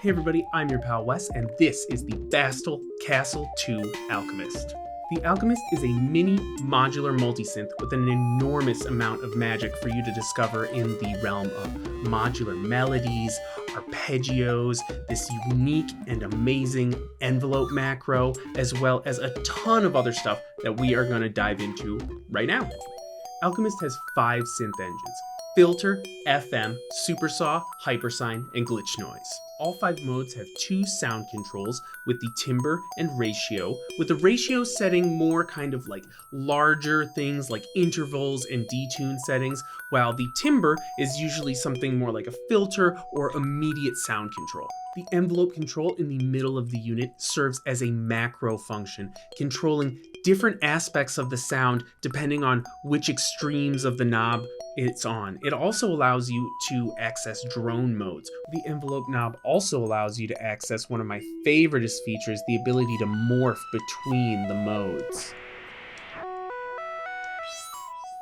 Hey everybody, I'm your pal Wes, and this is the Bastl Kastle 2 Alchemist. The Alchemist is a mini modular multisynth with an enormous amount of magic for you to discover in the realm of modular melodies, arpeggios, this unique and amazing envelope macro, as well as a ton of other stuff that we are going to dive into right now. Alchemist has 5 synth engines: Filter, FM, Supersaw, Hypersine, and Glitchnoise. All 5 modes have 2 sound controls with the timbre and ratio, with the ratio setting more kind of like larger things like intervals and detune settings, while the timbre is usually something more like a filter or immediate sound control. The envelope control in the middle of the unit serves as a macro function, controlling different aspects of the sound depending on which extremes of the knob it's on. It also allows you to access drone modes. The envelope knob also allows you to access one of my favoriteest features, the ability to morph between the modes.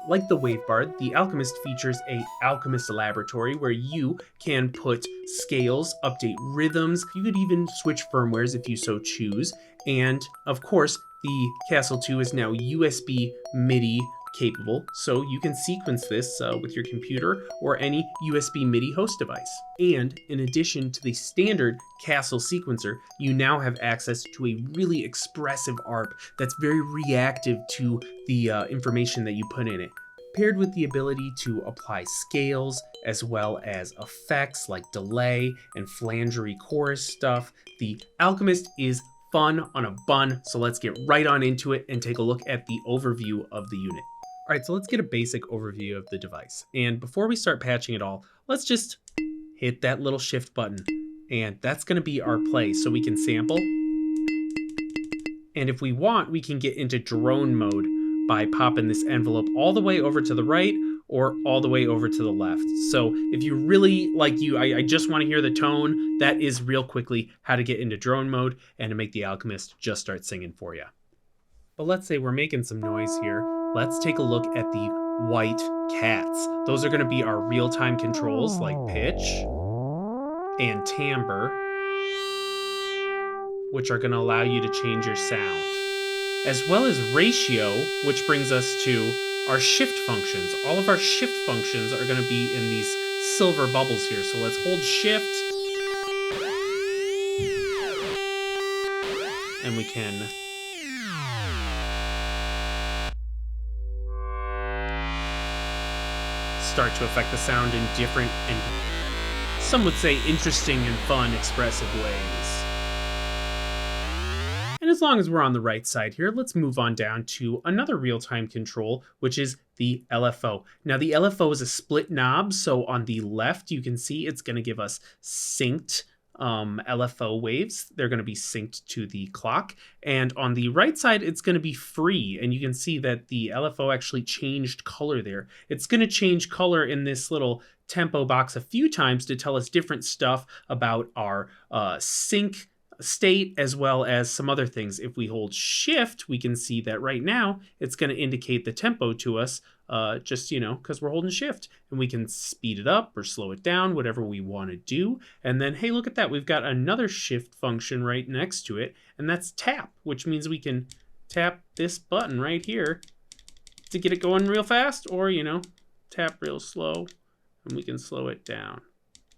Like the wavebar, the Alchemist features a Alchemist Laboratory where you can put scales, update rhythms, you could even switch firmwares if you so choose, and of course, the Kastle 2 is now USB MIDI capable, so you can sequence this with your computer or any USB MIDI host device. And in addition to the standard Kastle sequencer, you now have access to a really expressive ARP that's very reactive to the information that you put in it, paired with the ability to apply scales as well as effects like delay and flangery chorus stuff. The Alchemist is fun on a bun, so let's get right on into it and take a look at the overview of the unit. All right, so let's get a basic overview of the device. And before we start patching it all, let's just hit that little shift button. And that's gonna be our play, so we can sample. And if we want, we can get into drone mode by popping this envelope all the way over to the right or all the way over to the left. So if you really I just wanna hear the tone, that is real quickly how to get into drone mode and to make the Alchemist just start singing for you. But let's say we're making some noise here. Let's take a look at the white cats. Those are gonna be our real-time controls like pitch and timbre, which are gonna allow you to change your sound, as well as ratio, which brings us to our shift functions. All of our shift functions are gonna be in these silver bubbles here. So let's hold shift, and we can start to affect the sound in different and some would say interesting and fun expressive ways. And as long as we're on the right side here, let's move on down to another real-time control, which is the LFO. Now the LFO is a split knob, so on the left you can see it's going to give us synced LFO waves. They're going to be synced to the clock, and on the right side it's going to be free, and you can see that the LFO actually changed color there. It's going to change color in this little tempo box a few times to tell us different stuff about our sync state as well as some other things. If we hold shift, we can see that right now it's going to indicate the tempo to us, just because we're holding shift, and we can speed it up or slow it down, whatever we want to do. And then hey, look at that, we've got another shift function right next to it, and that's tap, which means we can tap this button right here to get it going real fast, or tap real slow and we can slow it down.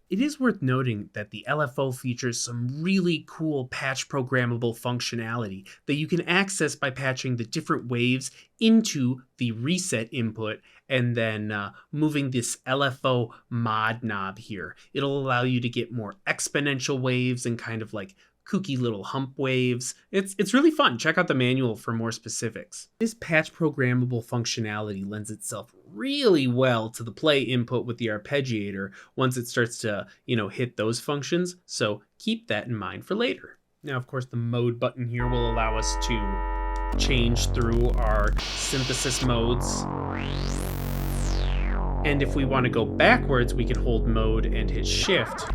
It is worth noting that the LFO features some really cool patch programmable functionality that you can access by patching the different waves into the reset input and then moving this LFO mod knob here. It'll allow you to get more exponential waves and kind of like kooky little hump waves. It's really fun. Check out the manual for more specifics. This patch programmable functionality lends itself really well to the play input with the arpeggiator once it starts to, hit those functions. So keep that in mind for later. Now, of course, the mode button here will allow us to change through our synthesis modes. And if we want to go backwards, we can hold mode and hit shift.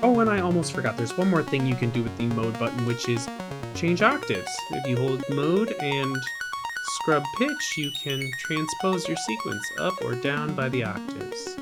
Oh, and I almost forgot, there's one more thing you can do with the mode button, which is change octaves. If you hold mode and scrub pitch, you can transpose your sequence up or down by the octaves.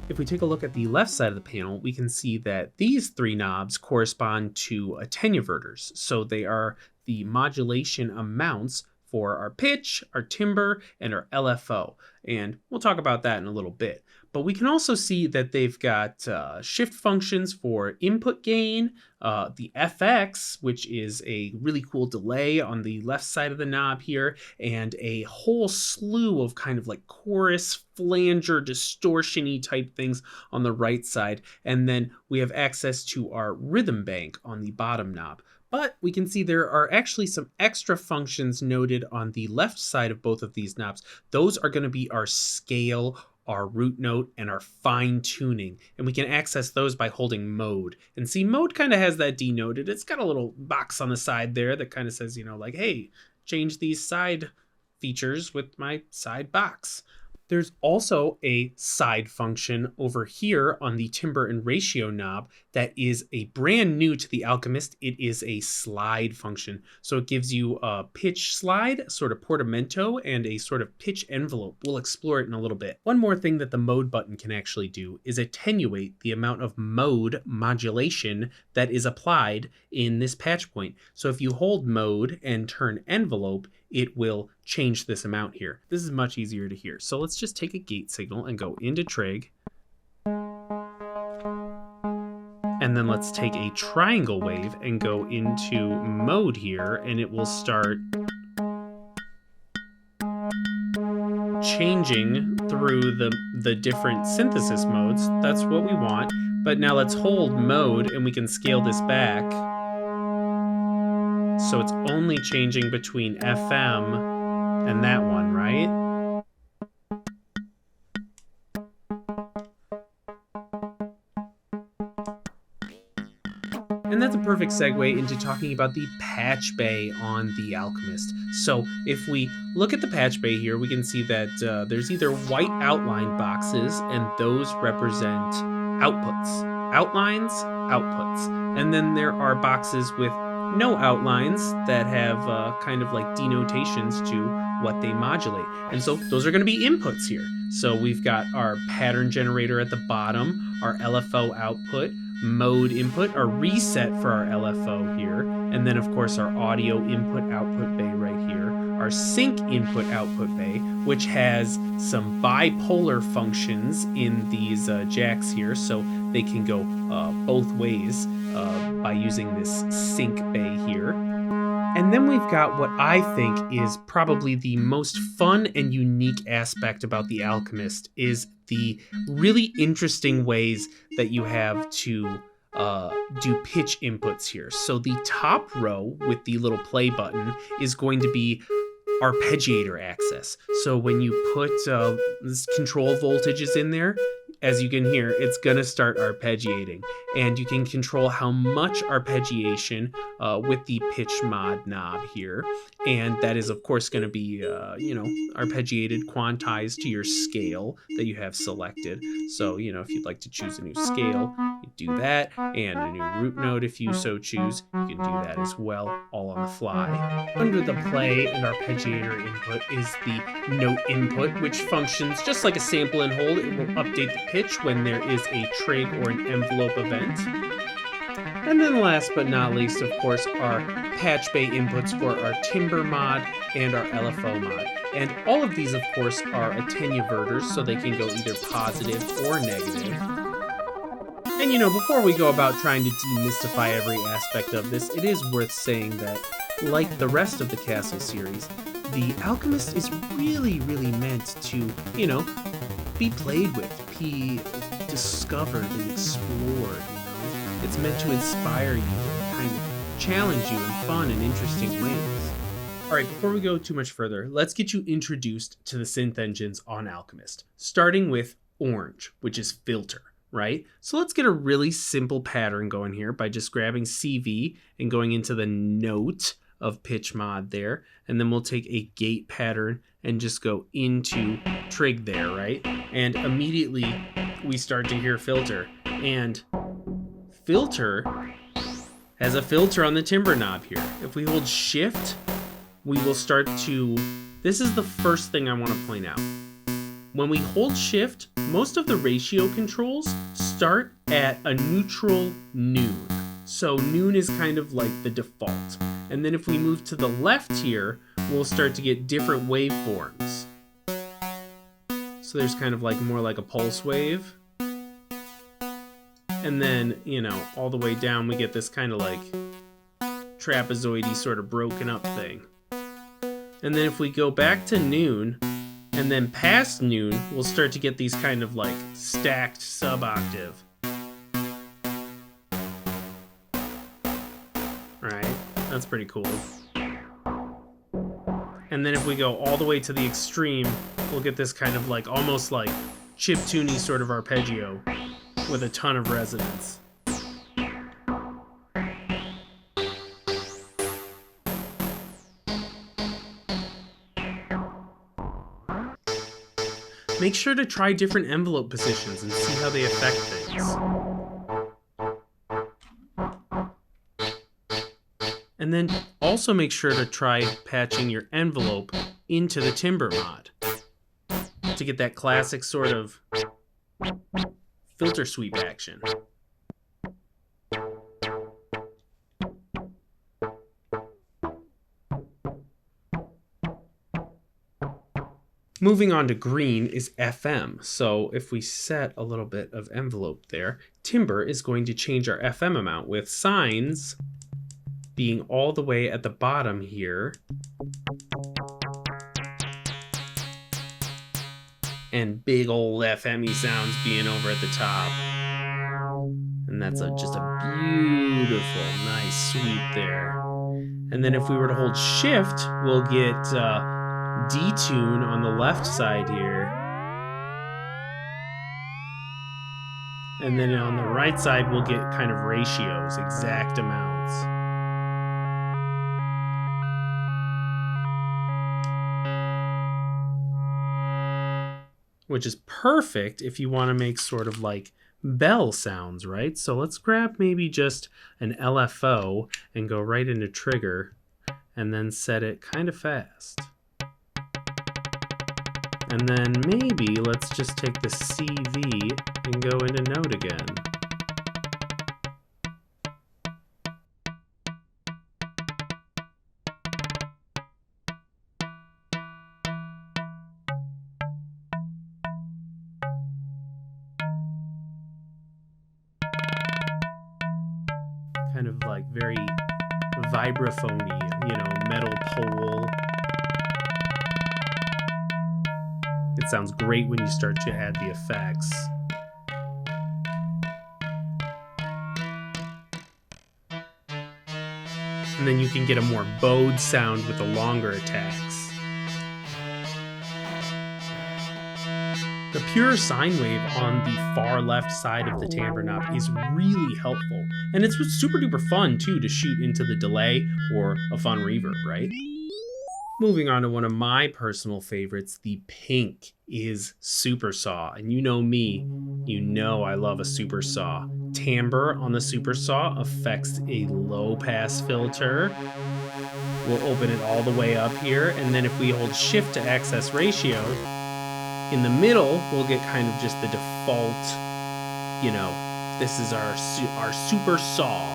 If we take a look at the left side of the panel, we can see that these three knobs correspond to attenuverters. So they are the modulation amounts for our pitch, our timbre, and our LFO. And we'll talk about that in a little bit. But we can also see that they've got shift functions for input gain, the FX, which is a really cool delay on the left side of the knob here, and a whole slew of kind of like chorus, flanger, distortion-y type things on the right side. And then we have access to our rhythm bank on the bottom knob. But we can see there are actually some extra functions noted on the left side of both of these knobs. Those are going to be our scale, our root note, and our fine tuning. And we can access those by holding mode. And see, mode kind of has that denoted. It's got a little box on the side there that kind of says, you know, like, hey, change these side features with my side box. There's also a side function over here on the timbre and ratio knob that is a brand new to the Alchemist. It is a slide function. So it gives you a pitch slide, sort of portamento, and a sort of pitch envelope. We'll explore it in a little bit. One more thing that the mode button can actually do is attenuate the amount of mode modulation that is applied in this patch point. So if you hold mode and turn envelope, it will change this amount here. This is much easier to hear. So let's just take a gate signal and go into trig. And then let's take a triangle wave and go into mode here, and it will start changing through the different synthesis modes. That's what we want. But now let's hold mode and we can scale this back. So it's only changing between FM and that one, right? And that's a perfect segue into talking about the patch bay on the Alchemist. So if we look at the patch bay here, we can see that there's either white outline boxes, and those represent outputs. Outlines, outputs. And then there are boxes with no outlines that have kind of like denotations to what they modulate. And so those are going to be inputs here. So we've got our pattern generator at the bottom, our LFO output, mode input, our reset for our LFO here, and then of course our audio input output bay right here, our sync input output bay, which has some bipolar functions in these jacks here, so they can go both ways by using this sync bay here. And then we've got what I think is probably the most fun and unique aspect about the Alchemist is the really interesting ways that you have to do pitch inputs here. So the top row with the little play button is going to be arpeggiator access. So when you put this control voltages in there, as you can hear, it's gonna start arpeggiating, and you can control how much arpeggiation with the pitch mod knob here, and that is of course going to be arpeggiated, quantized to your scale that you have selected. So if you'd like to choose a new scale, you do that, and a new root note if you so choose, you can do that as well, all on the fly. Under the play and arpeggiator input is the note input, which functions just like a sample and hold. It will update the pitch when there is a trig or an envelope event. And then last but not least, of course, our patch bay inputs for our timbre mod and our LFO mod. And all of these, of course, are attenuverters, so they can go either positive or negative. And before we go about trying to demystify every aspect of this, it is worth saying that, like the rest of the Kastle series, the Alchemist is really, really meant to, be played with, be discovered and explored. It's meant to inspire you and kind of challenge you in fun and interesting ways. All right, before we go too much further, let's get you introduced to the synth engines on Alchemist, starting with Orange, which is filter, right? So let's get a really simple pattern going here by just grabbing CV and going into the note of pitch mod there, and then we'll take a gate pattern and just go into trig there, right? And immediately we start to hear filter, and filter has a filter on the timbre knob here. If we hold shift, we will start to this is the first thing I want to point out. When we hold shift, most of the ratio controls start at a neutral noon. So noon is kind of like the default. And then if we move to the left here, we'll start to get different waveforms. So there's kind of like more like a pulse wave. And then, you know, all the way down we get this kind of like trapezoidy sort of broken up thing. And then if we go back to noon and then past noon, we'll start to get these kind of like stacked sub-octave. Right? That's pretty cool. And then if we go all the way to the extreme, we'll get this kind of like almost like chiptune-y sort of arpeggio with a ton of resonance. Make sure to try different envelope positions and see how they affect things. And then also make sure to try patching your envelope into the timbre mod to get that classic sort of filter sweep action. Moving on to green is FM. So if we set a little bit of envelope there, timbre is going to change our FM amount with sines being all the way at the bottom here. And big old FME sounds being over at the top. And that's just a beautiful, nice sweep there. And then if we were to hold shift, we'll get detune on the left side here. And then on the right side, we'll get kind of ratios, exact amounts. Which is perfect if you want to make sort of like bell sounds, right? So let's grab maybe just an LFO and go right into trigger and then set it kind of fast. And then maybe let's just take the CV and go into note again. Kind of like very vibraphony, you know, metal pole. It sounds great when you start to add the effects. And then you can get a more bowed sound with the longer attacks. The pure sine wave on the far left side of the timbre knob is really helpful. And it's super duper fun too to shoot into the delay or a fun reverb, right? Moving on to one of my personal favorites, the pink is Supersaw. And you know me, you know I love a Supersaw. Timbre on the Supersaw affects a low pass filter. We'll open it all the way up here. And then if we hold shift to access ratio, in the middle, we'll get kind of just the default, you know, this is our Supersaw.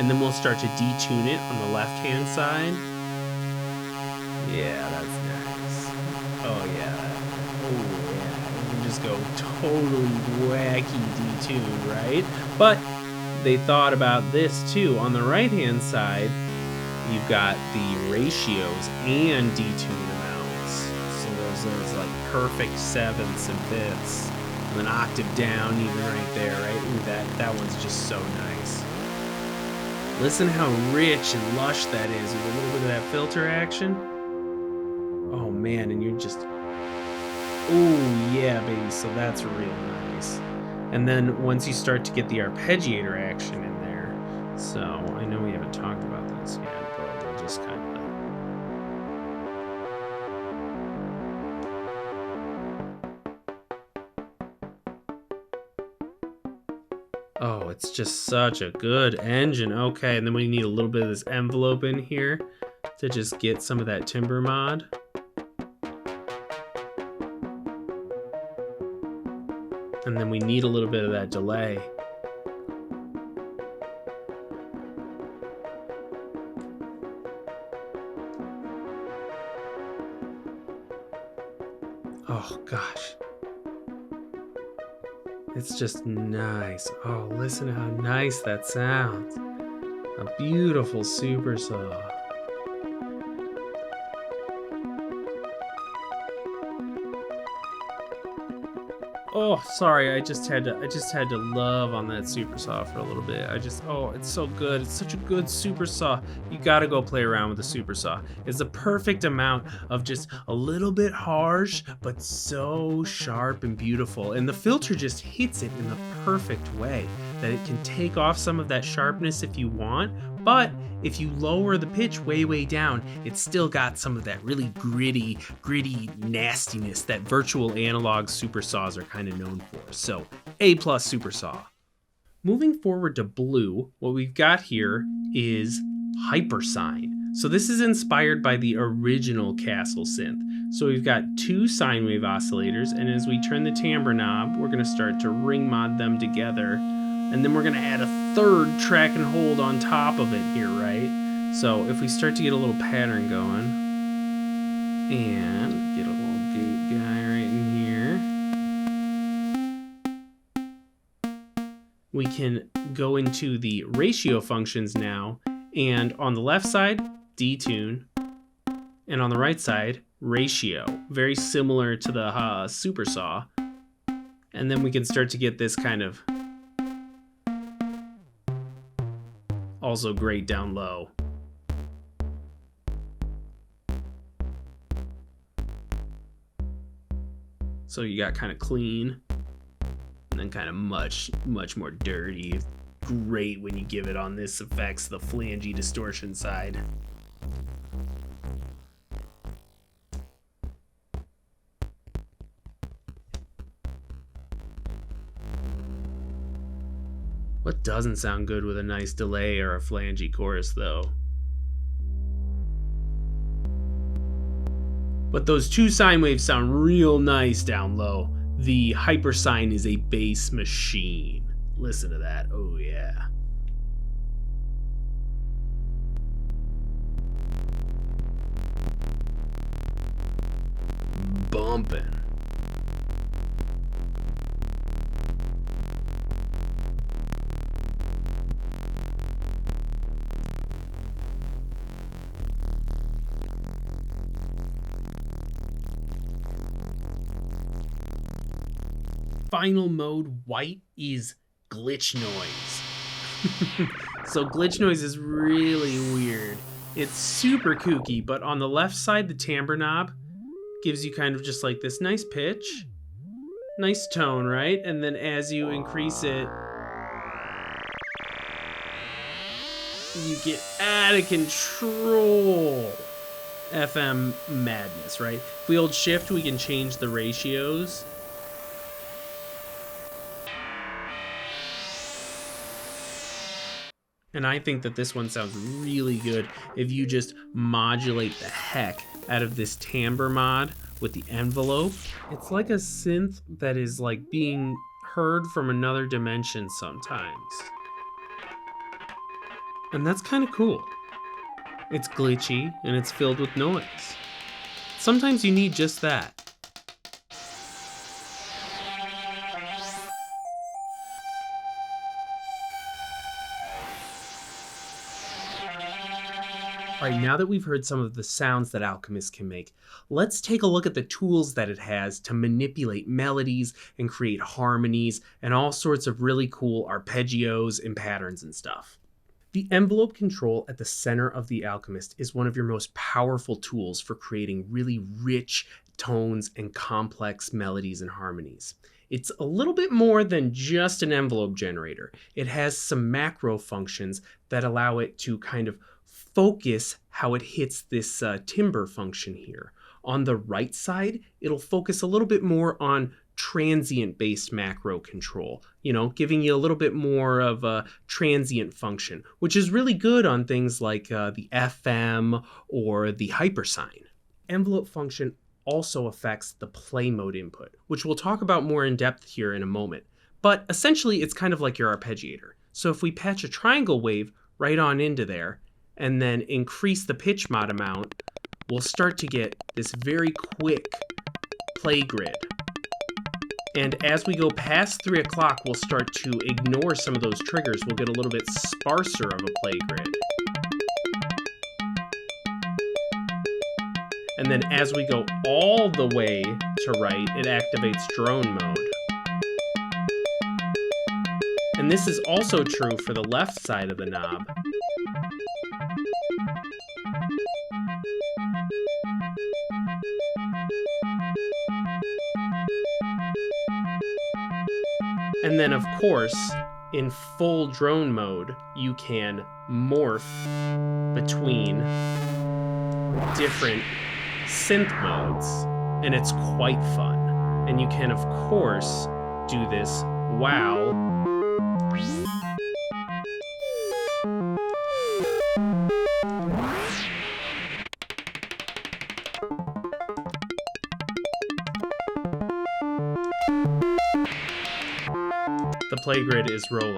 And then we'll start to detune it on the left-hand side. Yeah, that's nice. Oh yeah. Oh yeah. You can just go totally wacky detune, right? But they thought about this too. On the right-hand side, you've got the ratios and detune amounts. So those like perfect sevenths and fifths. And an octave down even right there, right? Ooh, that one's just so nice. Listen how rich and lush that is with a little bit of that filter action. Oh man, and you're just, oh yeah, baby, so that's real nice. And then once you start to get the arpeggiator action in there, so I know we haven't talked about this yet, but we'll just kind of, oh, it's just such a good engine. Okay, and then we need a little bit of this envelope in here to just get some of that timbre mod. And then we need a little bit of that delay. Oh gosh. It's just nice. Oh, listen how nice that sounds. A beautiful Supersaw. Oh, sorry, I just had to love on that Supersaw for a little bit. Oh, it's so good. It's such a good Supersaw. You gotta go play around with the Supersaw. It's the perfect amount of just a little bit harsh, but so sharp and beautiful. And the filter just hits it in the perfect way that it can take off some of that sharpness if you want, but if you lower the pitch way down, it's still got some of that really gritty nastiness that virtual analog Supersaws are kind of known for. So A+ Supersaw. Moving forward to blue, what we've got here is Hypersine. So this is inspired by the original Kastle synth. So we've got 2 sine wave oscillators, and as we turn the timbre knob, we're going to start to ring mod them together. And then we're going to add a 3rd track and hold on top of it here, right? So if we start to get a little pattern going, and get a little gate guy right in here, we can go into the ratio functions now, and on the left side, detune, and on the right side, ratio. Very similar to the Supersaw. And then we can start to get this kind of also great down low. So you got kind of clean and then kind of much more dirty. Great when you give it on this effects, the flangey distortion side. What doesn't sound good with a nice delay or a flangey chorus, though? But those 2 sine waves sound real nice down low. The Hypersine is a bass machine. Listen to that. Oh, yeah. Bumpin'. Final mode white is Glitchnoise. So Glitchnoise is really weird. It's super kooky, but on the left side, the timbre knob gives you kind of just like this nice pitch, nice tone, right? And then as you increase it, you get out of control FM madness, right? If we hold shift, we can change the ratios. And I think that this one sounds really good if you just modulate the heck out of this timbre mod with the envelope. It's like a synth that is like being heard from another dimension sometimes. And that's kind of cool. It's glitchy and it's filled with noise. Sometimes you need just that. All right, now that we've heard some of the sounds that Alchemist can make, let's take a look at the tools that it has to manipulate melodies and create harmonies and all sorts of really cool arpeggios and patterns and stuff. The envelope control at the center of the Alchemist is one of your most powerful tools for creating really rich tones and complex melodies and harmonies. It's a little bit more than just an envelope generator. It has some macro functions that allow it to kind of focus how it hits this timbre function here. On the right side, it'll focus a little bit more on transient-based macro control, giving you a little bit more of a transient function, which is really good on things like the FM or the Hypersine. Envelope function also affects the play mode input, which we'll talk about more in depth here in a moment. But essentially, it's kind of like your arpeggiator. So if we patch a triangle wave right on into there, and then increase the pitch mod amount, we'll start to get this very quick play grid. And as we go past 3 o'clock, we'll start to ignore some of those triggers. We'll get a little bit sparser of a play grid. And then as we go all the way to right, it activates drone mode. And this is also true for the left side of the knob. And then, of course, in full drone mode, you can morph between different synth modes, and it's quite fun. And you can, of course, do this while the play grid is rolling.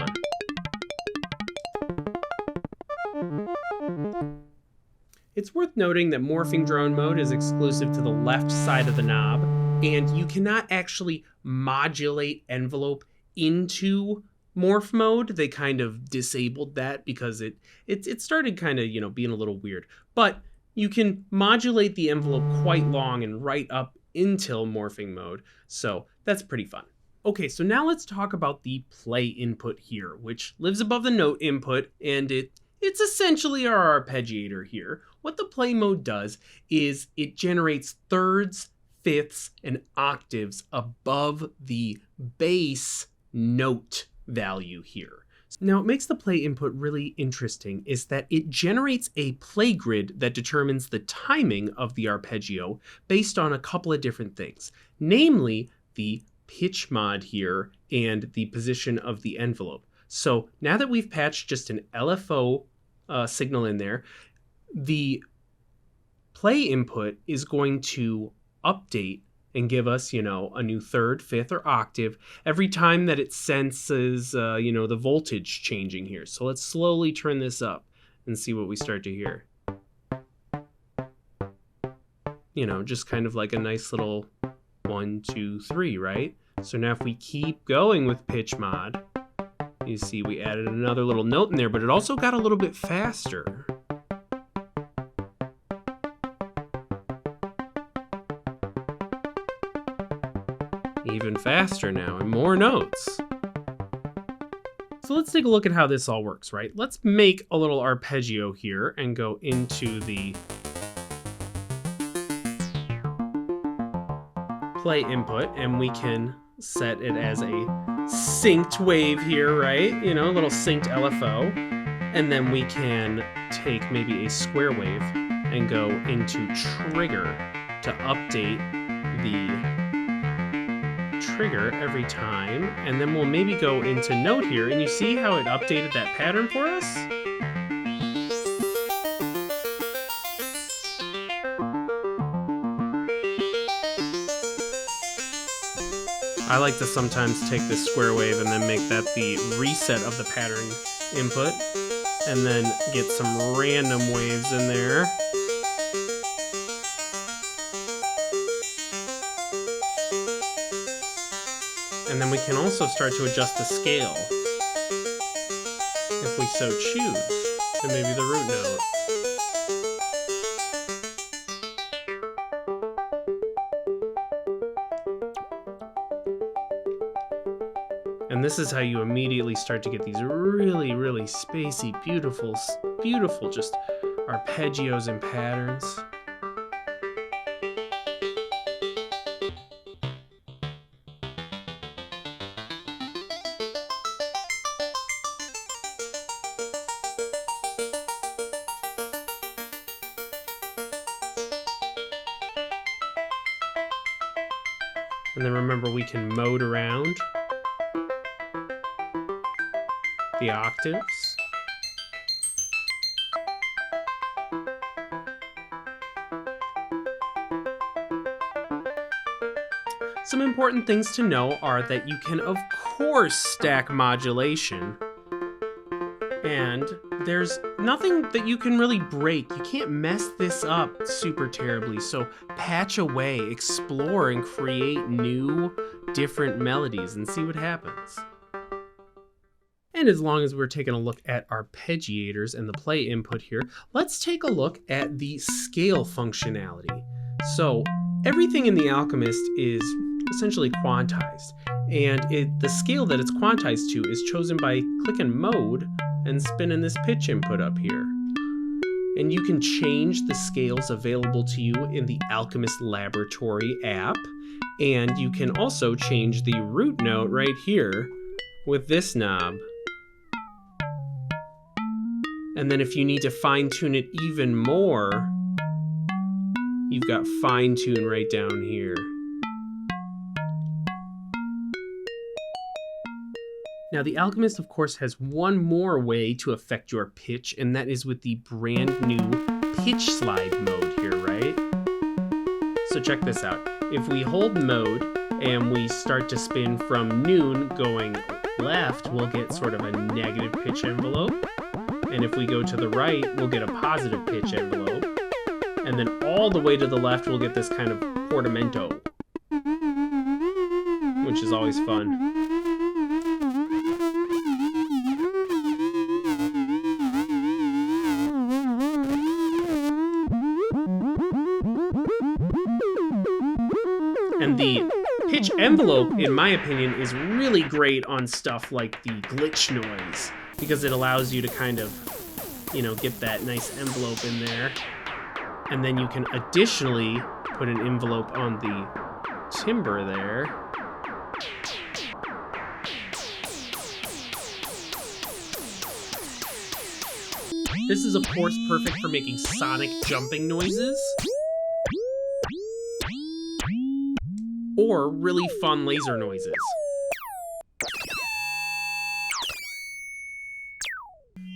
It's worth noting that morphing drone mode is exclusive to the left side of the knob, and you cannot actually modulate envelope into morph mode. They kind of disabled that because it started kind of, being a little weird. But you can modulate the envelope quite long and right up until morphing mode, so that's pretty fun. Okay, so now let's talk about the play input here, which lives above the note input, and it's essentially our arpeggiator here. What the play mode does is it generates thirds, fifths, and octaves above the bass note value here. Now, what makes the play input really interesting is that it generates a play grid that determines the timing of the arpeggio based on a couple of different things, namely the pitch mod here and the position of the envelope. So now that we've patched just an LFO signal in there, the play input is going to update and give us, a new third, fifth, or octave every time that it senses, the voltage changing here. So let's slowly turn this up and see what we start to hear. Just kind of like a nice little 1, 2, 3, right? So now if we keep going with pitch mod, you see we added another little note in there, but it also got a little bit faster. Even faster now, and more notes. So let's take a look at how this all works, right? Let's make a little arpeggio here and go into the play input, and we can set it as a synced wave here, right? A little synced LFO. And then we can take maybe a square wave and go into trigger to update the trigger every time, and then we'll maybe go into note here, and you see how it updated that pattern for us? I like to sometimes take this square wave and then make that the reset of the pattern input, and then get some random waves in there. And then we can also start to adjust the scale, if we so choose, and maybe the root note. And this is how you immediately start to get these really, really spacey, beautiful just arpeggios and patterns. And then remember, we can mode around the octaves. Some important things to know are that you can, of course, stack modulation. And there's nothing that you can really break. You can't mess this up super terribly. So patch away, explore, and create new, different melodies and see what happens. And as long as we're taking a look at arpeggiators and the play input here, let's take a look at the scale functionality. So everything in the Alchemist is essentially quantized, and the scale that it's quantized to is chosen by clicking mode and spinning this pitch input up here. And you can change the scales available to you in the Alchemist Laboratory app, and you can also change the root note right here with this knob. And then if you need to fine-tune it even more, you've got fine-tune right down here. Now the Alchemist, of course, has one more way to affect your pitch, and that is with the brand new pitch slide mode here, right? So check this out. If we hold mode and we start to spin from noon going left, we'll get sort of a negative pitch envelope. And if we go to the right, we'll get a positive pitch envelope. And then all the way to the left, we'll get this kind of portamento, which is always fun. And the pitch envelope, in my opinion, is really great on stuff like the Glitchnoise, because it allows you to kind of, get that nice envelope in there. And then you can additionally put an envelope on the timbre there. This is, of course, perfect for making sonic jumping noises, or really fun laser noises.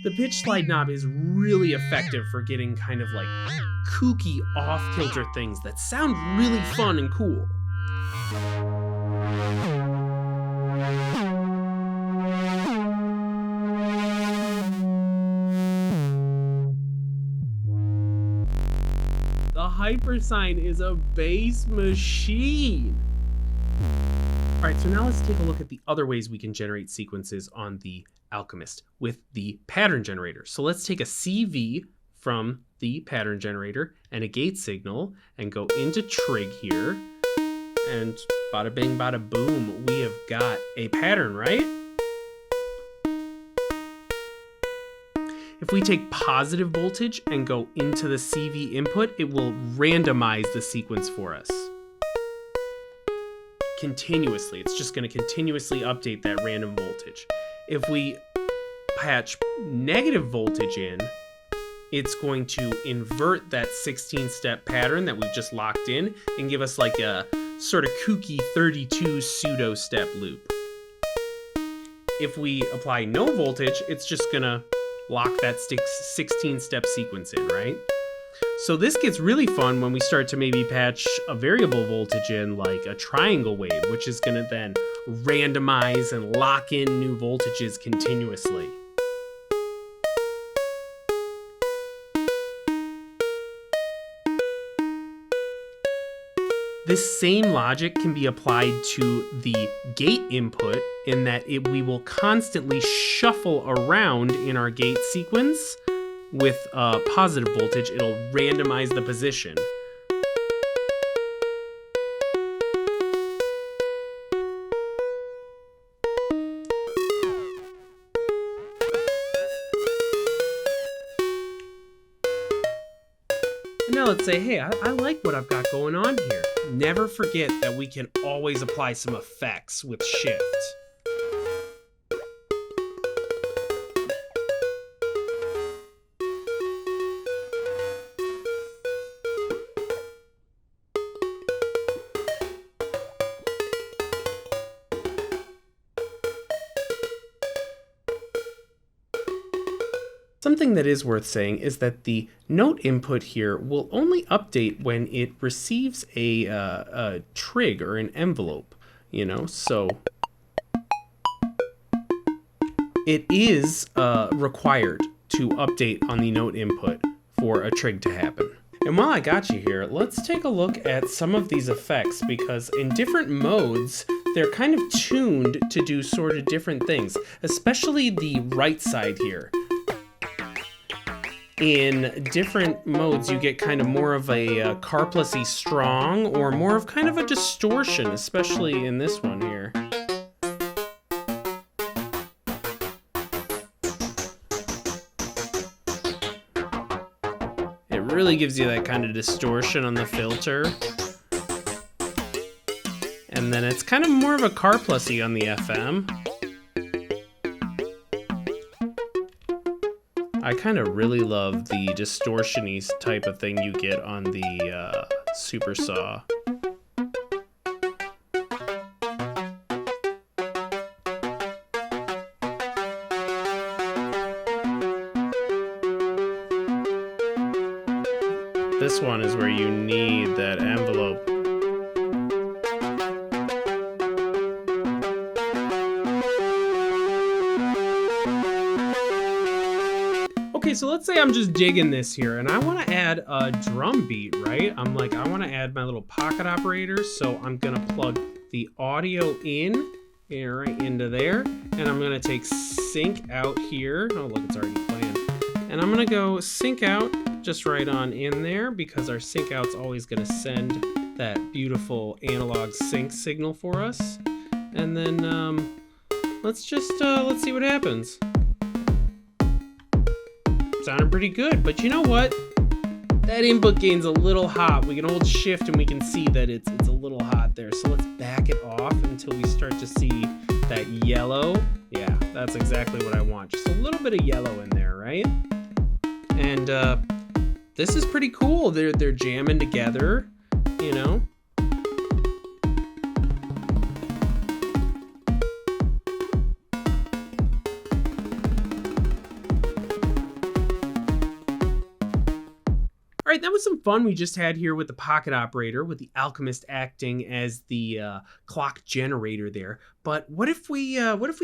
The pitch slide knob is really effective for getting kind of like kooky off-kilter things that sound really fun and cool. The Hypersine is a bass machine. All right, so now let's take a look at the other ways we can generate sequences on the Alchemist with the pattern generator. So let's take a CV from the pattern generator and a gate signal and go into trig here, and bada bing bada boom, we have got a pattern, right? If we take positive voltage and go into the CV input, it will randomize the sequence for us continuously. It's just going to continuously update that random voltage. If we patch negative voltage in, it's going to invert that 16-step pattern that we've just locked in and give us like a sort of kooky 32 pseudo-step loop. If we apply no voltage, it's just going to lock that 16-step sequence in, right? So this gets really fun when we start to maybe patch a variable voltage in, like a triangle wave, which is going to then randomize and lock in new voltages continuously. This same logic can be applied to the gate input in that we will constantly shuffle around in our gate sequence. With positive voltage, it'll randomize the position. And now let's say, hey, I like what I've got going on here. Never forget that we can always apply some effects with shift. Something that is worth saying is that the note input here will only update when it receives a trig or an envelope, you know, so it is required to update on the note input for a trig to happen. And while I got you here, let's take a look at some of these effects, because in different modes, they're kind of tuned to do sort of different things, especially the right side here. In different modes, you get kind of more of a carplessy strong or more of kind of a distortion, especially in this one here. It really gives you that kind of distortion on the filter. And then it's kind of more of a carplessy on the FM. I kind of really love the distortion-y type of thing you get on the Supersaw. This one is where you need that envelope. Okay, so let's say I'm just digging this here and I want to add a drum beat, right? I'm like, I want to add my little pocket operator, so I'm going to plug the audio in here, right into there, and I'm going to take sync out here. Oh, look, it's already playing. And I'm going to go sync out just right on in there, because our sync out's always going to send that beautiful analog sync signal for us. And then let's see what happens. Sounded pretty good, but you know what? That input gain's a little hot. We can hold shift and we can see that it's a little hot there. So let's back it off until we start to see that yellow. Yeah, that's exactly what I want. Just a little bit of yellow in there, right? And this is pretty cool. They're jamming together, you know? All right, that was some fun we just had here with the pocket operator, with the Alchemist acting as the clock generator there. But what if we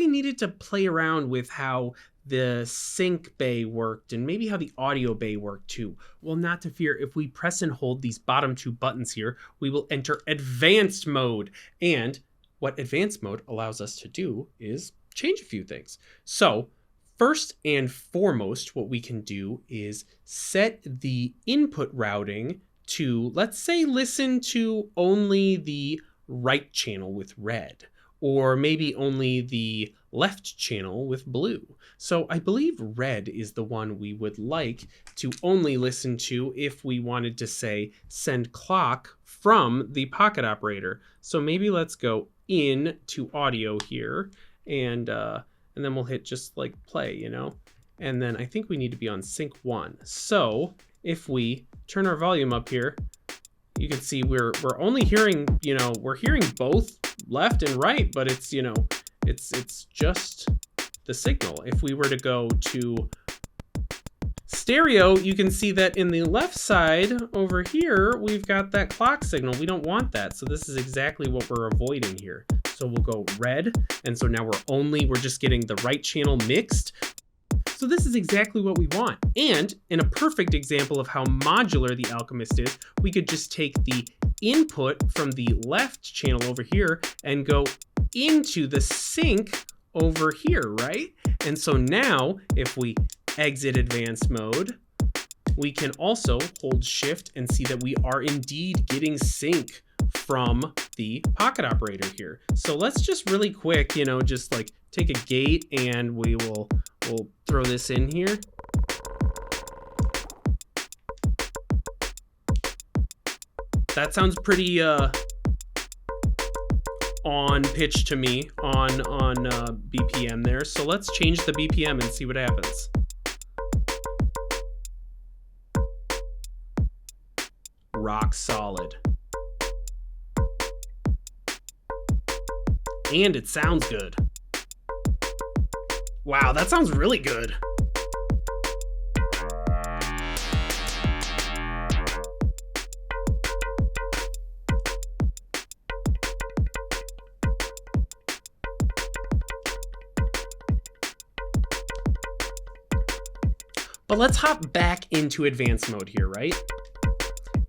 needed to play around with how the sync bay worked and maybe how the audio bay worked too? Well, not to fear, if we press and hold these bottom two buttons here, we will enter advanced mode. And what advanced mode allows us to do is change a few things. So first and foremost, what we can do is set the input routing to, let's say, listen to only the right channel with red, or maybe only the left channel with blue. So I believe red is the one we would like to only listen to if we wanted to, say, send clock from the pocket operator. So maybe let's go in to audio here, and then we'll hit just like play, you know? And then I think we need to be on sync 1. So if we turn our volume up here, you can see we're only hearing, you know, we're hearing both left and right, but it's, you know, it's just the signal. If we were to go to stereo, you can see that in the left side over here, we've got that clock signal. We don't want that. So this is exactly what we're avoiding here. So we'll go red. And so now we're just getting the right channel mixed. So this is exactly what we want. And in a perfect example of how modular the Alchemist is, we could just take the input from the left channel over here and go into the sync over here, right? And so now if we exit advanced mode, we can also hold shift and see that we are indeed getting sync from the pocket operator here. So let's just really quick, you know, just like take a gate and we'll throw this in here. That sounds pretty on pitch to me on BPM there. So let's change the BPM and see what happens. Rock solid. And it sounds good. Wow, that sounds really good. But let's hop back into advanced mode here, right?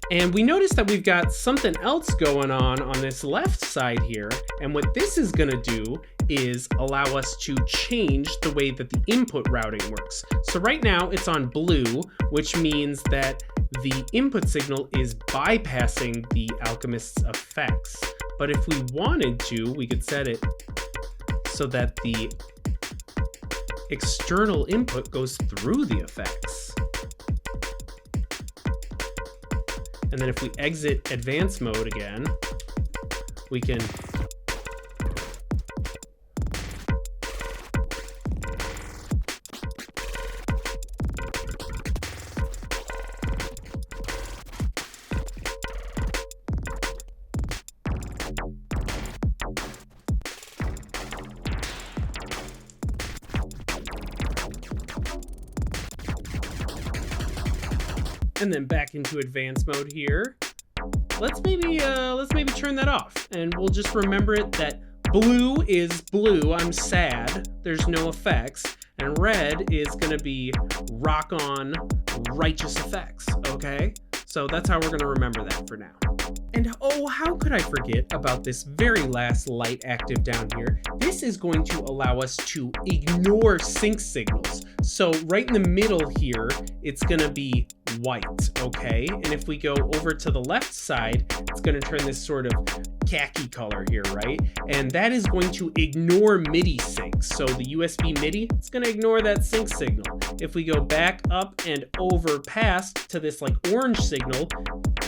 And we notice that we've got something else going on this left side here. And what this is gonna do is allow us to change the way that the input routing works. So right now it's on blue, which means that the input signal is bypassing the Alchemist's effects. But if we wanted to, we could set it so that the external input goes through the effects. And then if we exit advanced mode again, we can and then back into advanced mode here. Let's maybe turn that off, and we'll just remember it that blue is blue, I'm sad, there's no effects, and red is gonna be rock on righteous effects, okay? So that's how we're gonna remember that for now. And oh, how could I forget about this very last light active down here? This is going to allow us to ignore sync signals. So right in the middle here, it's gonna be white, okay? And if we go over to the left side, it's gonna turn this sort of khaki color here, right? And that is going to ignore MIDI sync. So the USB MIDI, it's gonna ignore that sync signal. If we go back up and over past to this like orange signal,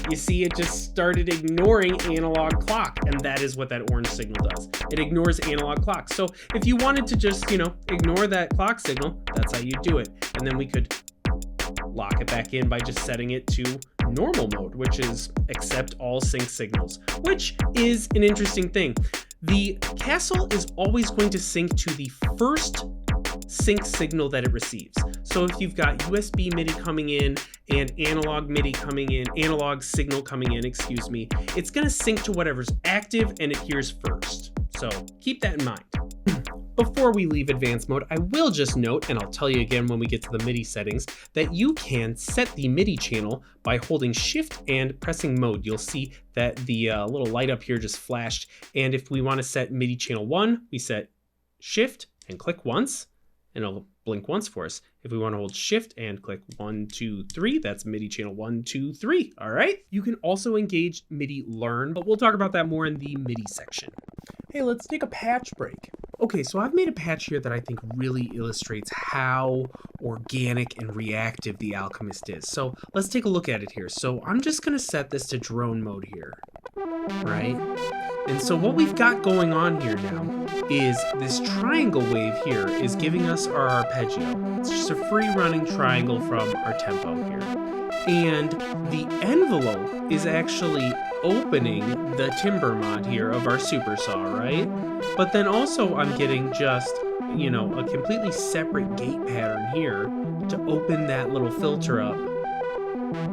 you see it just started ignoring analog clock, and that is what that orange signal does. It ignores analog clock. So if you wanted to just, ignore that clock signal, that's how you do it. And then we could lock it back in by just setting it to normal mode, which is accept all sync signals, which is an interesting thing. The Kastle is always going to sync to the first sync signal that it receives. So if you've got USB MIDI coming in and analog MIDI coming in, analog signal coming in, excuse me, it's gonna sync to whatever's active and it hears first. So keep that in mind. Before we leave advanced mode, I will just note, and I'll tell you again when we get to the MIDI settings, that you can set the MIDI channel by holding Shift and pressing mode. You'll see that the little light up here just flashed. And if we want to set MIDI channel 1, we set Shift and click once, and it'll blink once for us. If we want to hold Shift and click 1, 2, 3, that's MIDI channel 1, 2, 3. All right. You can also engage MIDI Learn, but we'll talk about that more in the MIDI section. Hey, let's take a patch break. Okay, so I've made a patch here that I think really illustrates how organic and reactive the Alchemist is. So let's take a look at it here. So I'm just gonna set this to drone mode here, right? And so what we've got going on here now is this triangle wave here is giving us our arpeggio. It's just a free running triangle from our tempo here. And the envelope is actually opening the timbre mod here of our Supersaw, right? But then also I'm getting just, a completely separate gate pattern here to open that little filter up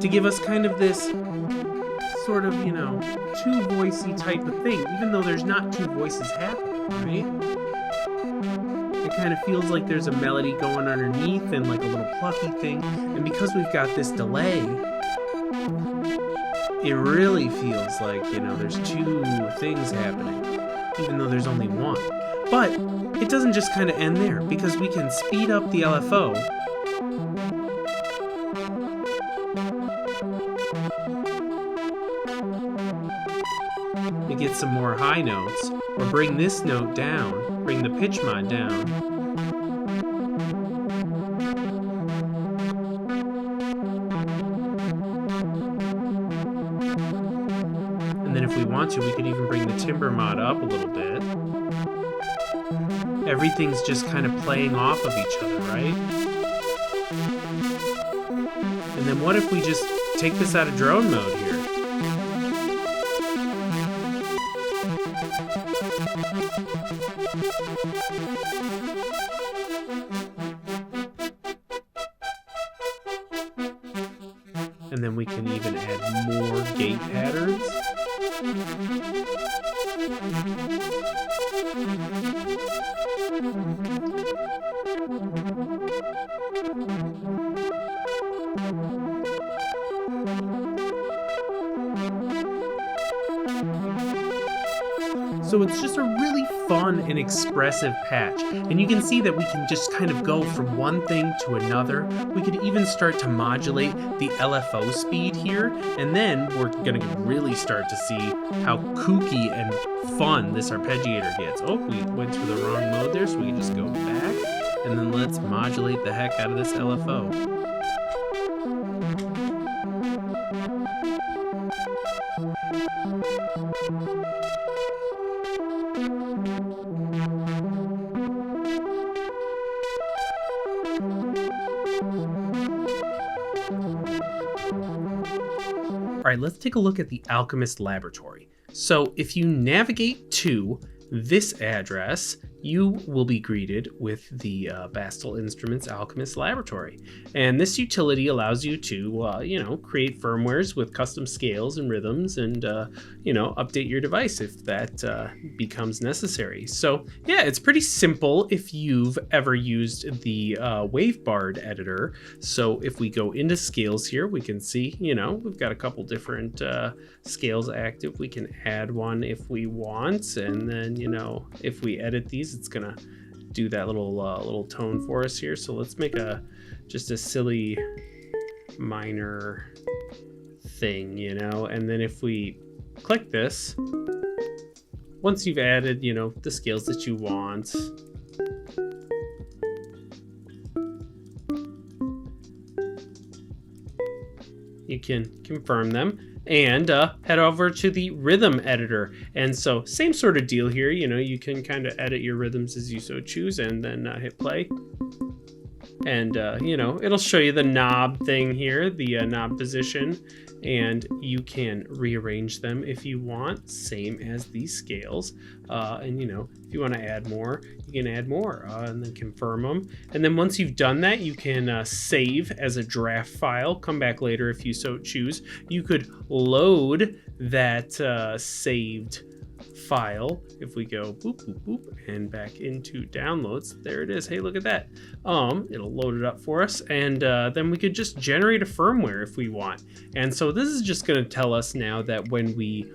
to give us kind of this sort of, two voicey type of thing, even though there's not two voices happening, right? It kind of feels like there's a melody going underneath and like a little plucky thing. And because we've got this delay, it really feels like, there's two things happening, even though there's only one. But it doesn't just kind of end there, because we can speed up the LFO to get some more high notes, or bring this note down, bring the pitch mod down. And then if we want to, we could even bring the timbre mod up a little bit. Everything's just kind of playing off of each other, right? And then what if we just take this out of drone mode here? And then we can even add more gate patterns. So it's just a really fun and expressive patch. And you can see that we can just kind of go from one thing to another. We could even start to modulate the LFO speed here, and then we're gonna really start to see how kooky and fun this arpeggiator gets. Oh, we went to the wrong mode there, so we can just go back, and then let's modulate the heck out of this LFO. All right, let's take a look at the Alchemist Laboratory. So if you navigate to this address, you will be greeted with the Bastl Instruments Alchemist Laboratory. And this utility allows you to, create firmwares with custom scales and rhythms and, update your device if that becomes necessary. So yeah, it's pretty simple if you've ever used the Wavebard editor. So if we go into scales here, we can see, we've got a couple different scales active. We can add one if we want. And then, if we edit these, it's gonna do that little tone for us here. So let's make just a silly minor thing, and then if we click this, once you've added, the scales that you want, you can confirm them and head over to the rhythm editor. And so same sort of deal here, you can kind of edit your rhythms as you so choose, and then hit play. And, it'll show you the knob thing here, the knob position, and you can rearrange them if you want, same as these scales. And, if you want to add more, you can add more and then confirm them. And then once you've done that, you can save as a draft file, come back later if you so choose. You could load that saved file. If we go boop boop boop and back into downloads, there it is. Hey, look at that. It'll load it up for us, and then we could just generate a firmware if we want. And so this is just going to tell us now that when we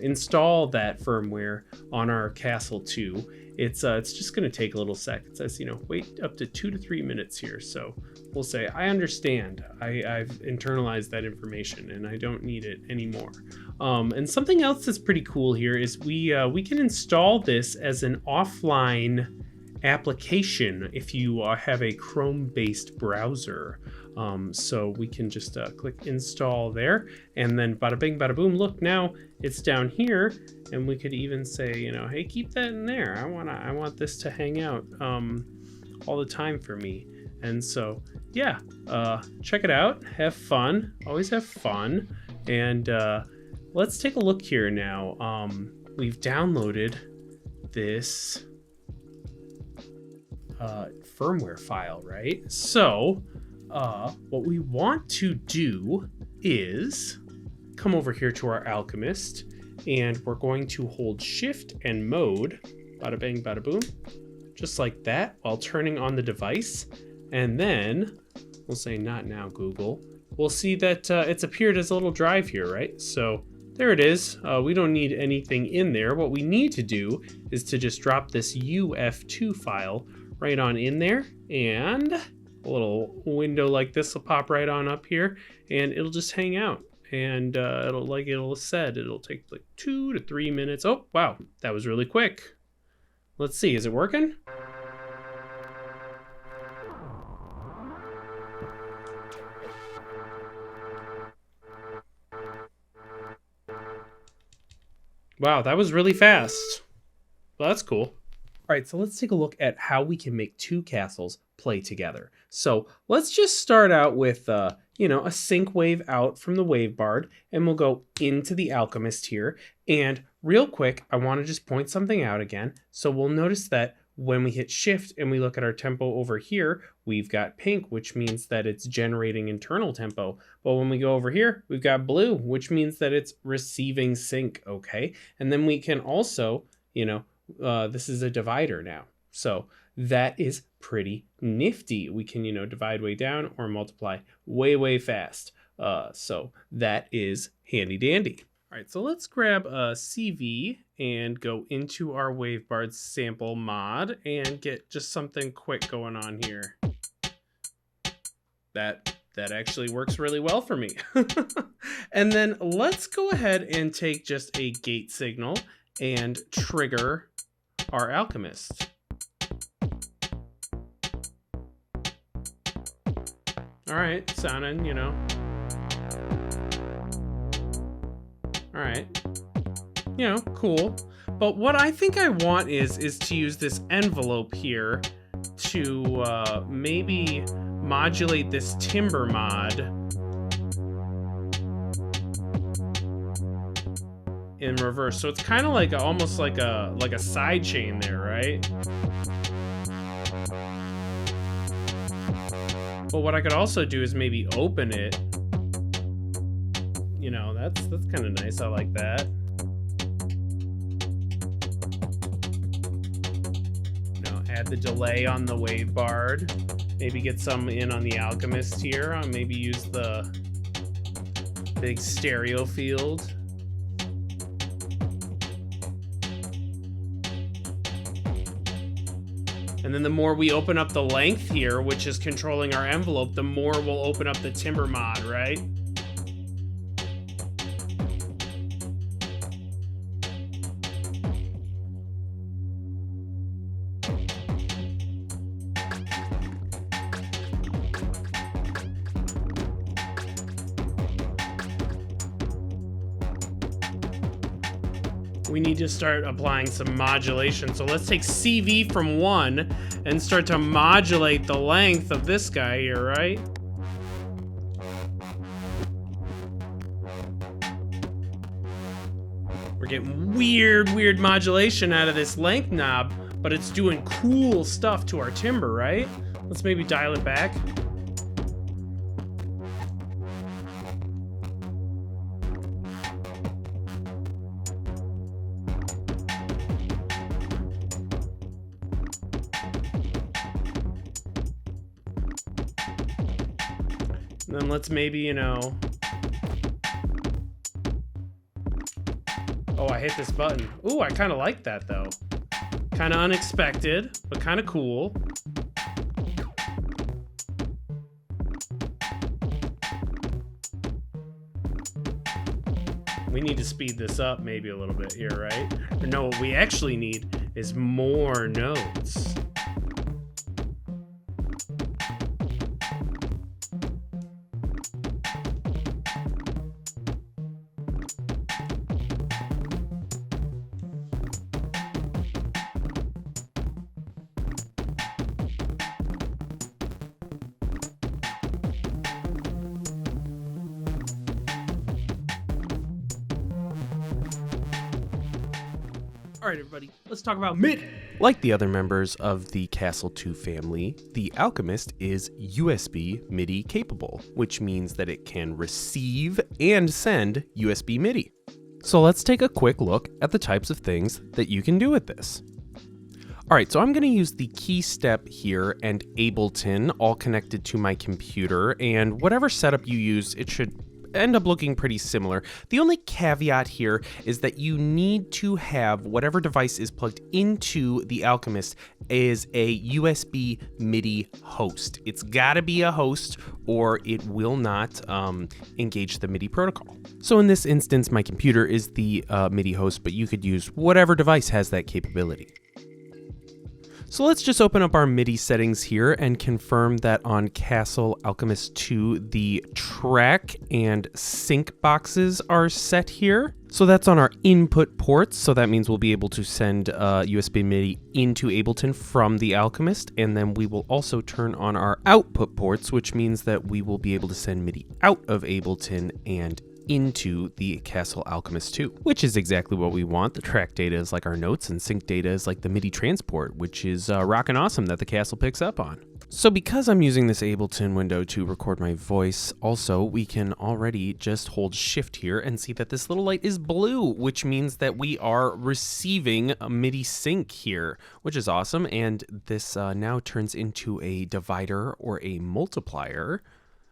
install that firmware on our Kastle 2, it's just going to take a little sec. It says, wait up to 2 to 3 minutes here. So we'll say, I understand. I've internalized that information and I don't need it anymore. And something else that's pretty cool here is we can install this as an offline application if you have a Chrome-based browser. So we can just click install there, and then bada bing, bada boom. Look, now it's down here, and we could even say, hey, keep that in there. I want this to hang out all the time for me. And so, yeah, check it out. Have fun. Always have fun. And let's take a look here now. We've downloaded this firmware file, right? So what we want to do is come over here to our Alchemist, and we're going to hold Shift and Mode, bada bang, bada boom, just like that, while turning on the device. And then we'll say, not now, Google. We'll see that it's appeared as a little drive here, right? So there it is. We don't need anything in there. What we need to do is to just drop this UF2 file right on in there, and a little window like this will pop right on up here, and it'll just hang out. And it'll said, it'll take like 2 to 3 minutes. Oh, wow, that was really quick. Let's see, is it working? Wow, that was really fast. Well, that's cool. All right, so let's take a look at how we can make two Kastles play together. So let's just start out with, a sync wave out from the Wavebard, and we'll go into the Alchemist here. And real quick, I want to just point something out again. So we'll notice that when we hit Shift and we look at our tempo over here, we've got pink, which means that it's generating internal tempo. But when we go over here, we've got blue, which means that it's receiving sync, okay? And then we can also, this is a divider now. So that is pretty nifty. We can, divide way down or multiply way, way fast. So that is handy dandy. All right, so let's grab a CV and go into our wavebard sample mod and get just something quick going on here. That actually works really well for me. And then let's go ahead and take just a gate signal and trigger our Alchemist. All right, sounding, you know. All right, you know, cool. But what I think I want is to use this envelope here to maybe modulate this timbre mod in reverse. So it's kind of like almost like a side chain there, right? But what I could also do is maybe open it. You know, that's kind of nice. I like that. You know, add the delay on the wavebard. Maybe get some in on the Alchemist here. Maybe use the big stereo field. And then the more we open up the length here, which is controlling our envelope, the more we'll open up the timbre mod, right? We need to start applying some modulation. So let's take CV from 1 and start to modulate the length of this guy here, right? We're getting weird modulation out of this length knob, but it's doing cool stuff to our timbre, right? Let's maybe dial it back. And then let's maybe, you know... Oh, I hit this button. Ooh, I kind of like that, though. Kind of unexpected, but kind of cool. We need to speed this up maybe a little bit here, right? But no, what we actually need is more notes. All right, everybody, let's talk about MIDI. Like the other members of the Kastle 2 family, the Alchemist is USB MIDI capable, which means that it can receive and send USB MIDI. So let's take a quick look at the types of things that you can do with this. All right, so I'm going to use the key step here and Ableton all connected to my computer, and whatever setup you use, it should end up looking pretty similar. The only caveat here is that you need to have whatever device is plugged into the Alchemist is a USB MIDI host. It's got to be a host or it will not engage the MIDI protocol. So in this instance, my computer is the MIDI host, but you could use whatever device has that capability. So let's just open up our MIDI settings here and confirm that on Kastle Alchemist 2, the track and sync boxes are set here. So that's on our input ports. So that means we'll be able to send USB MIDI into Ableton from the Alchemist. And then we will also turn on our output ports, which means that we will be able to send MIDI out of Ableton and into the Kastle Alchemist 2, which is exactly what we want. The track data is like our notes and sync data is like the MIDI transport, which is rockin' awesome that the Kastle picks up on. So because I'm using this Ableton window to record my voice, also we can already just hold shift here and see that this little light is blue, which means that we are receiving a MIDI sync here, which is awesome. And this now turns into a divider or a multiplier,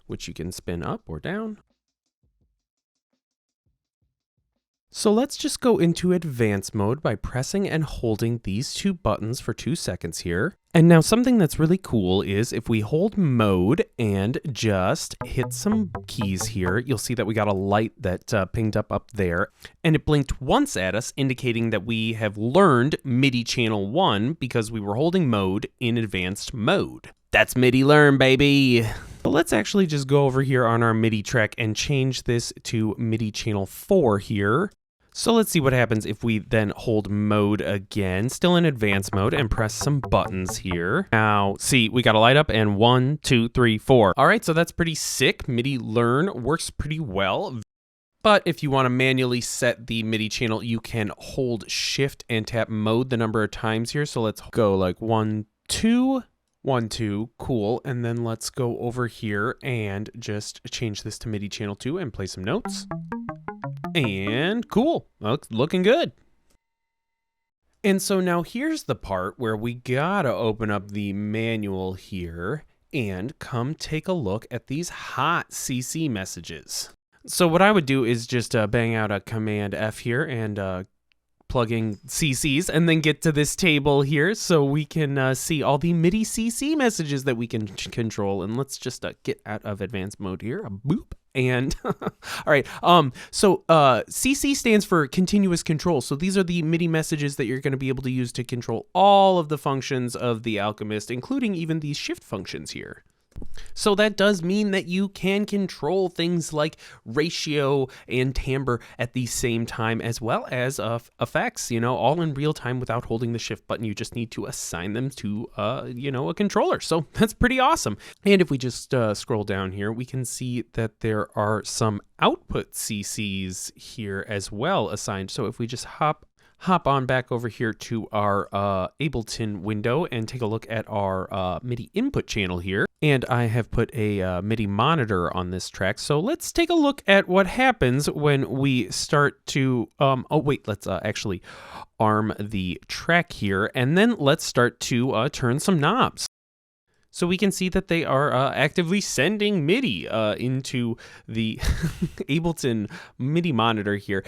which you can spin up or down. So let's just go into advanced mode by pressing and holding these two buttons for 2 seconds here. And now something that's really cool is if we hold mode and just hit some keys here, you'll see that we got a light that pinged up there. And it blinked once at us, indicating that we have learned MIDI channel 1 because we were holding mode in advanced mode. That's MIDI learn, baby. But let's actually just go over here on our MIDI track and change this to MIDI channel 4 here. So let's see what happens if we then hold mode again, still in advanced mode, and press some buttons here. Now, see, we got a light up and 1, 2, 3, 4. All right, so that's pretty sick. MIDI learn works pretty well. But if you want to manually set the MIDI channel, you can hold shift and tap mode the number of times here. So let's go like 1, 2, 1, 2, cool. And then let's go over here and just change this to MIDI channel 2 and play some notes. And cool, looking good. And so now here's the part where we gotta open up the manual here and come take a look at these hot CC messages. So what I would do is just bang out a Command F here and plugging CCs and then get to this table here so we can see all the MIDI CC messages that we can control. And let's just get out of advanced mode here, boop. And all right, so CC stands for continuous control. So these are the MIDI messages that you're going to be able to use to control all of the functions of the Alchemist, including even these shift functions here. So that does mean that you can control things like ratio and timbre at the same time, as well as effects, all in real time without holding the shift button. You just need to assign them to, a controller. So that's pretty awesome. And if we just scroll down here, we can see that there are some output CCs here as well assigned. So if we just hop on back over here to our Ableton window and take a look at our MIDI input channel here. And I have put a MIDI monitor on this track. So let's take a look at what happens when we start to, let's actually arm the track here. And then let's start to turn some knobs. So we can see that they are actively sending MIDI into the Ableton MIDI monitor here.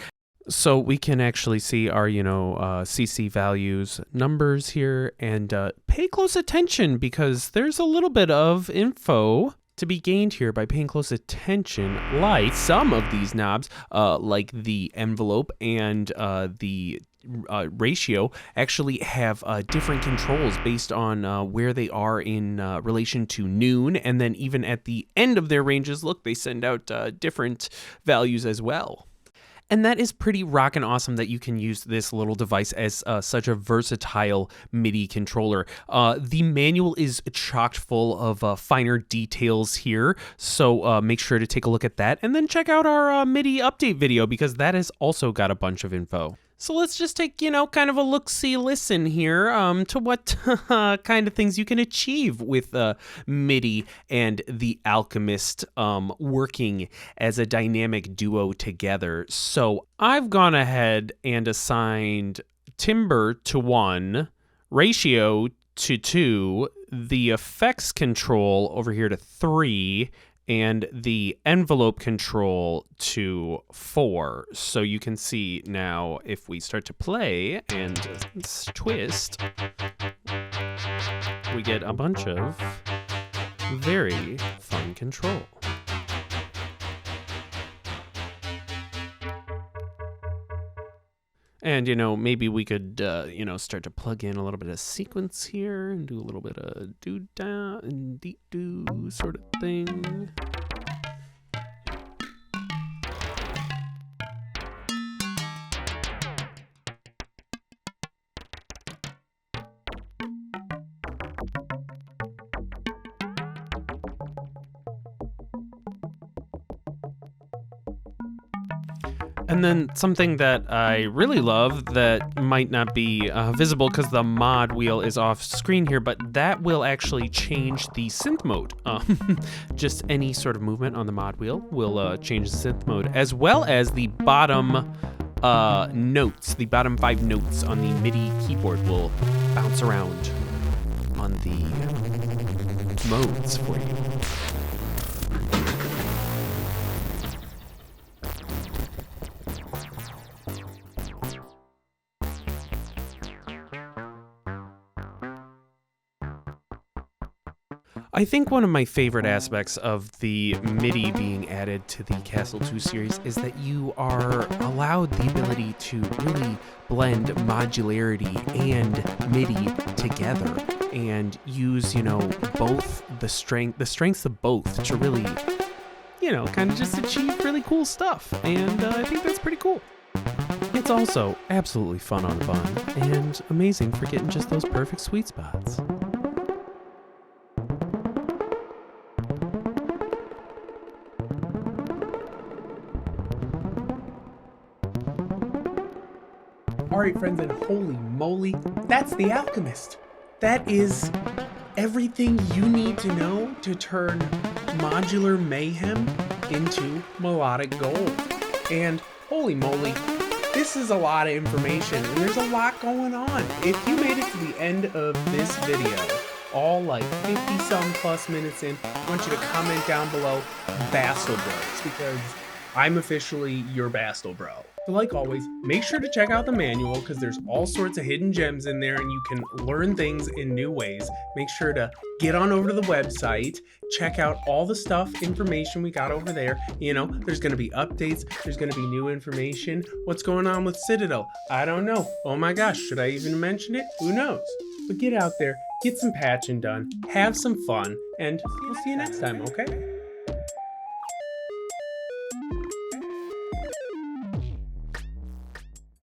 So we can actually see our, CC values numbers here and pay close attention because there's a little bit of info to be gained here by paying close attention, like some of these knobs, like the envelope and the ratio actually have different controls based on where they are in relation to noon. And then even at the end of their ranges, look, they send out different values as well. And that is pretty rockin' awesome that you can use this little device as such a versatile MIDI controller. The manual is chocked full of finer details here, so make sure to take a look at that. And then check out our MIDI update video because that has also got a bunch of info. So let's just take, kind of a look-see listen here to what kind of things you can achieve with MIDI and the Alchemist working as a dynamic duo together. So I've gone ahead and assigned timbre to 1, ratio to 2, the effects control over here to 3, and the envelope control to 4. So you can see now if we start to play and twist, we get a bunch of very fun control. And, maybe we could, start to plug in a little bit of sequence here and do a little bit of do-da and dee-do sort of thing. And then something that I really love that might not be visible because the mod wheel is off screen here, but that will actually change the synth mode. Just any sort of movement on the mod wheel will change the synth mode, as well as the bottom notes. The bottom 5 notes on the MIDI keyboard will bounce around on the modes for you. I think one of my favorite aspects of the MIDI being added to the Kastle 2 series is that you are allowed the ability to really blend modularity and MIDI together and use, both the strengths of both to really, kind of just achieve really cool stuff. And I think that's pretty cool. It's also absolutely fun on the bun and amazing for getting just those perfect sweet spots. Alright friends, and holy moly, that's the Alchemist. That is everything you need to know to turn modular mayhem into melodic gold. And holy moly, this is a lot of information and there's a lot going on. If you made it to the end of this video, all like 50 some plus minutes in, I want you to comment down below Bastl Bros, because I'm officially your Bastl Bro. So like always, make sure to check out the manual because there's all sorts of hidden gems in there and you can learn things in new ways. Make sure to get on over to the website, check out all the stuff, information we got over there. There's going to be updates, there's going to be new information. What's going on with Citadel? I don't know. Oh my gosh, should I even mention it? Who knows? But get out there, get some patching done, have some fun, and we'll see you next time, okay?